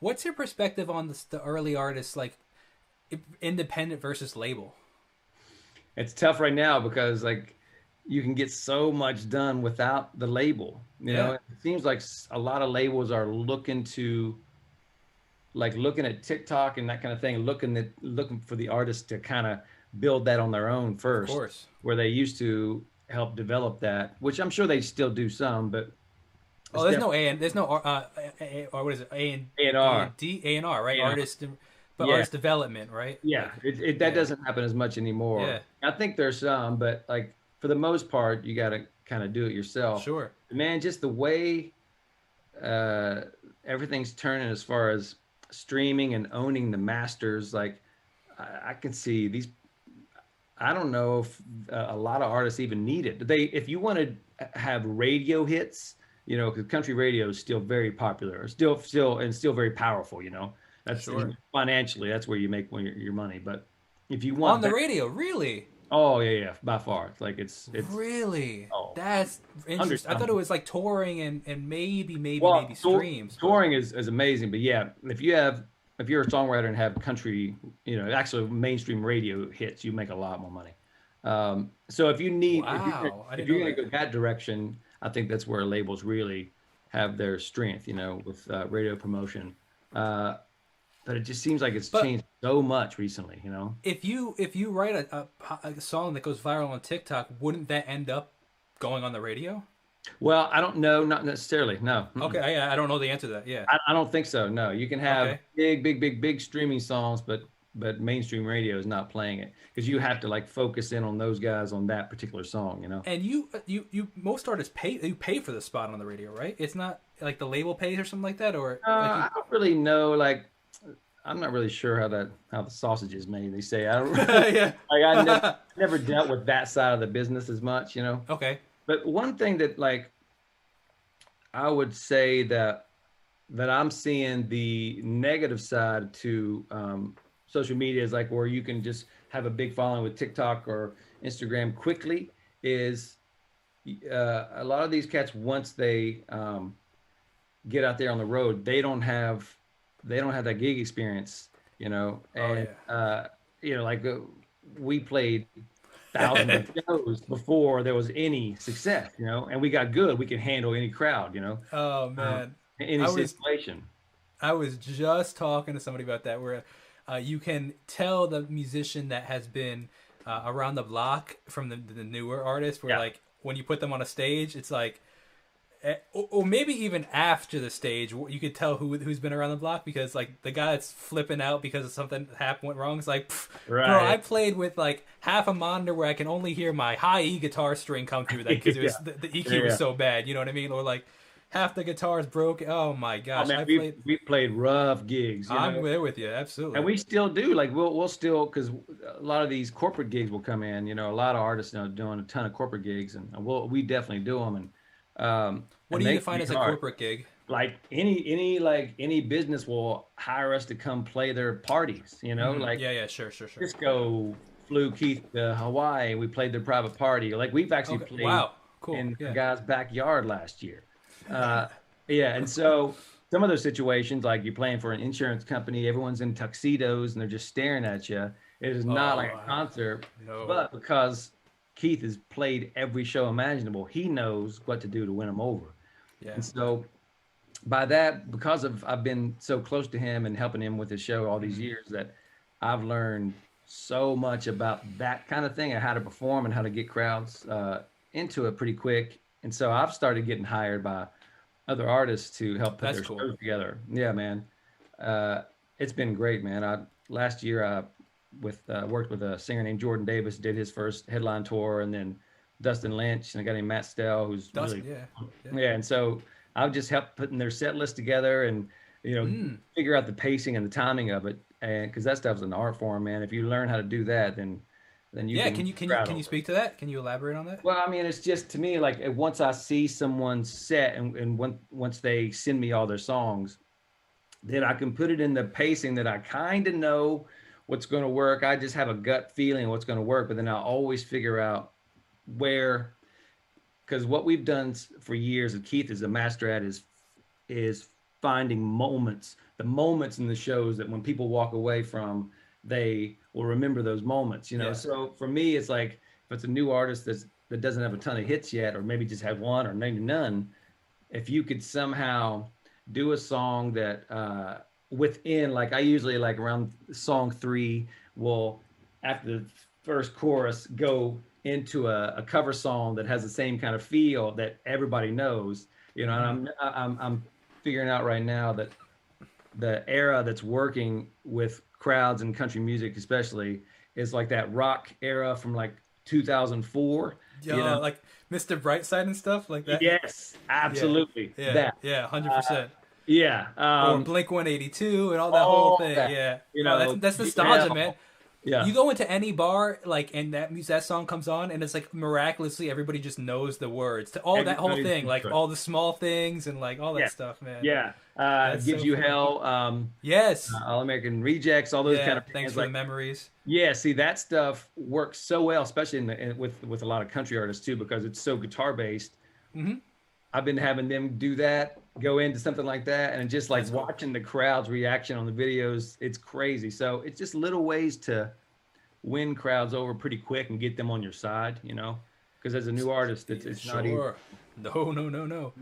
What's your perspective on the early artists, like independent versus label? It's tough right now because like you can get so much done without the label. You know, Yeah, it seems like a lot of labels are looking at TikTok and that kind of thing, looking for the artists to kind of build that on their own of first, course. where they used to help develop that, which I'm sure they still do some, but Oh, it's there's no definitely A and there's no or what is it? A A&R. and D, A and R, right? A&R. Artist, but Yeah, artist development, right? yeah. Like, That yeah, doesn't happen as much anymore. yeah, I think there's some, but like for the most part, you got to kind of do it yourself. sure. Man, just the way uh, everything's turning as far as streaming and owning the masters. Like I can see these. I don't know if a lot of artists even need it. If you want to have radio hits, you know, because country radio is still very popular, still very powerful. You know, that's Sure. financially that's where you make your money. But if you On want the better, radio, really? oh yeah, yeah, by far, it's like it's Really? oh That's hundred interesting. I thought times. it was like touring and maybe Well, streams, but touring is amazing, but yeah, if you're a songwriter and have country, you know, actually mainstream radio hits, you make a lot more money. So wow, I if didn't you're know gonna that. go that direction, I think that's where labels really have their strength, you know, with radio promotion. Uh, but it just seems like it's But changed so much recently, you know. if you write a song that goes viral on TikTok, wouldn't that end up going on the radio? Well, I don't know, not necessarily. No, Okay, I don't know the answer to that. Yeah. I don't think so. No, you can have Okay. big streaming songs, but mainstream radio is not playing it because you have to like focus in on those guys on that particular song. You know. And you most artists pay for the spot on the radio, right? It's not like the label pays or something like that, or like you. I don't really know. Like, I'm not really sure how the sausage is made. They say I don't Yeah. like. Never dealt with that side of the business as much. You know. Okay. But one thing that like I would say that I'm seeing the negative side to social media is like where you can just have a big following with TikTok or Instagram quickly is a lot of these cats once they get out there on the road they don't have that gig experience, you know, Oh and you know like we played thousands yeah. of shows before there was any success, you know, and we got good. We can handle any crowd, you know, Oh uh, man, any I was situation. I was just talking to somebody about that, where you can tell the musician that has been around the block from the newer artist, where Yeah. like when you put them on a stage, it's like, or maybe even after the stage, you could tell who's been around the block, because like the guy that's flipping out because of something happened went wrong. It's like, bro, I Right. played with like half a monitor where I can only hear my high E guitar string come through that because it was Yeah. the EQ was Yeah. so bad. You know what I mean? Or like half the guitars broke. Oh my Oh gosh, man, I played. we played rough gigs, you I'm know, there with you, and absolutely. we still do. Like we'll still because a lot of these corporate gigs will come in. You know, a lot of artists are doing a ton of corporate gigs, and we definitely do them, What and do you they can define be as a hard. corporate gig? Like any business will hire us to come play their parties. You know, Hmm. like Yeah, yeah, sure, sure, sure. Cisco flew Keith to Hawaii, and we played their private party. Like we've actually Okay, played wow, cool. in a Yeah. guy's backyard last year. Uh, yeah, and so some of those situations, like you're playing for an insurance company, everyone's in tuxedos and they're just staring at you. It is not like Oh, a concert, no. but because Keith has played every show imaginable, he knows what to do to win them over. Yeah. And so by that, because of I've been so close to him and helping him with his show all these Hmm. years, that I've learned so much about that kind of thing and how to perform and how to get crowds into it pretty quick. And so I've started getting hired by other artists to help put That's their cool. shows together. Yeah, man. Uh, it's been great, man. Last year I with worked with a singer named Jordan Davis, did his first headline tour, and then Dustin Lynch and a guy named Matt Stell, who's really Dustin, yeah, yeah. yeah. And so I've just helped putting their set list together and you know Mm. figure out the pacing and the timing of it, and because that stuff's an art form, man. If you learn how to do that, then you Yeah, can can you can you crowd can you over. speak to that? Can you elaborate on that? Well, I mean, it's just to me like once I see someone's set and once they send me all their songs, then I can put it in the pacing that I kind of know what's going to work. I just have a gut feeling what's going to work, but then I'll always figure out where, because what we've done for years, and Keith is a master at, is finding moments, the moments in the shows that when people walk away from, they will remember those moments, you know. Yeah. So for me, it's like if it's a new artist that doesn't have a ton of hits yet, or maybe just have one or maybe none, if you could somehow do a song that within, like I usually like around song 3 will, after the first chorus, go into a cover song that has the same kind of feel that everybody knows, you know. And I'm figuring out right now that the era that's working with crowds and country music especially is like that rock era from like 2004, you know. Yo, like Mr. Brightside and stuff like that. Yes, Yeah, absolutely. yeah, That. yeah, hundred Uh, percent. yeah. Or Blink 182 and all that whole All thing. that. Yeah. You Oh, know, that's Beat the nostalgia, man. Hell. Yeah. You go into any bar, like, and that song comes on, and it's like miraculously everybody just knows the words to all that whole Everybody thing, knows like it. all the small things and like all that Yeah. stuff, man. Yeah. That's Gives so You fun. Hell, Yes. All American Rejects, all those kind Yeah. of Thanks bands. for the Like, memories. yeah, see that stuff works so well, especially with a lot of country artists too, because it's so guitar based. Hmm. I've been having them do that, go into something like that, and just like That's cool. watching the crowd's reaction on the videos, it's crazy. So it's just little ways to win crowds over pretty quick and get them on your side, you know, because as a new artist, it's not easy. Sure. No, no, no, no.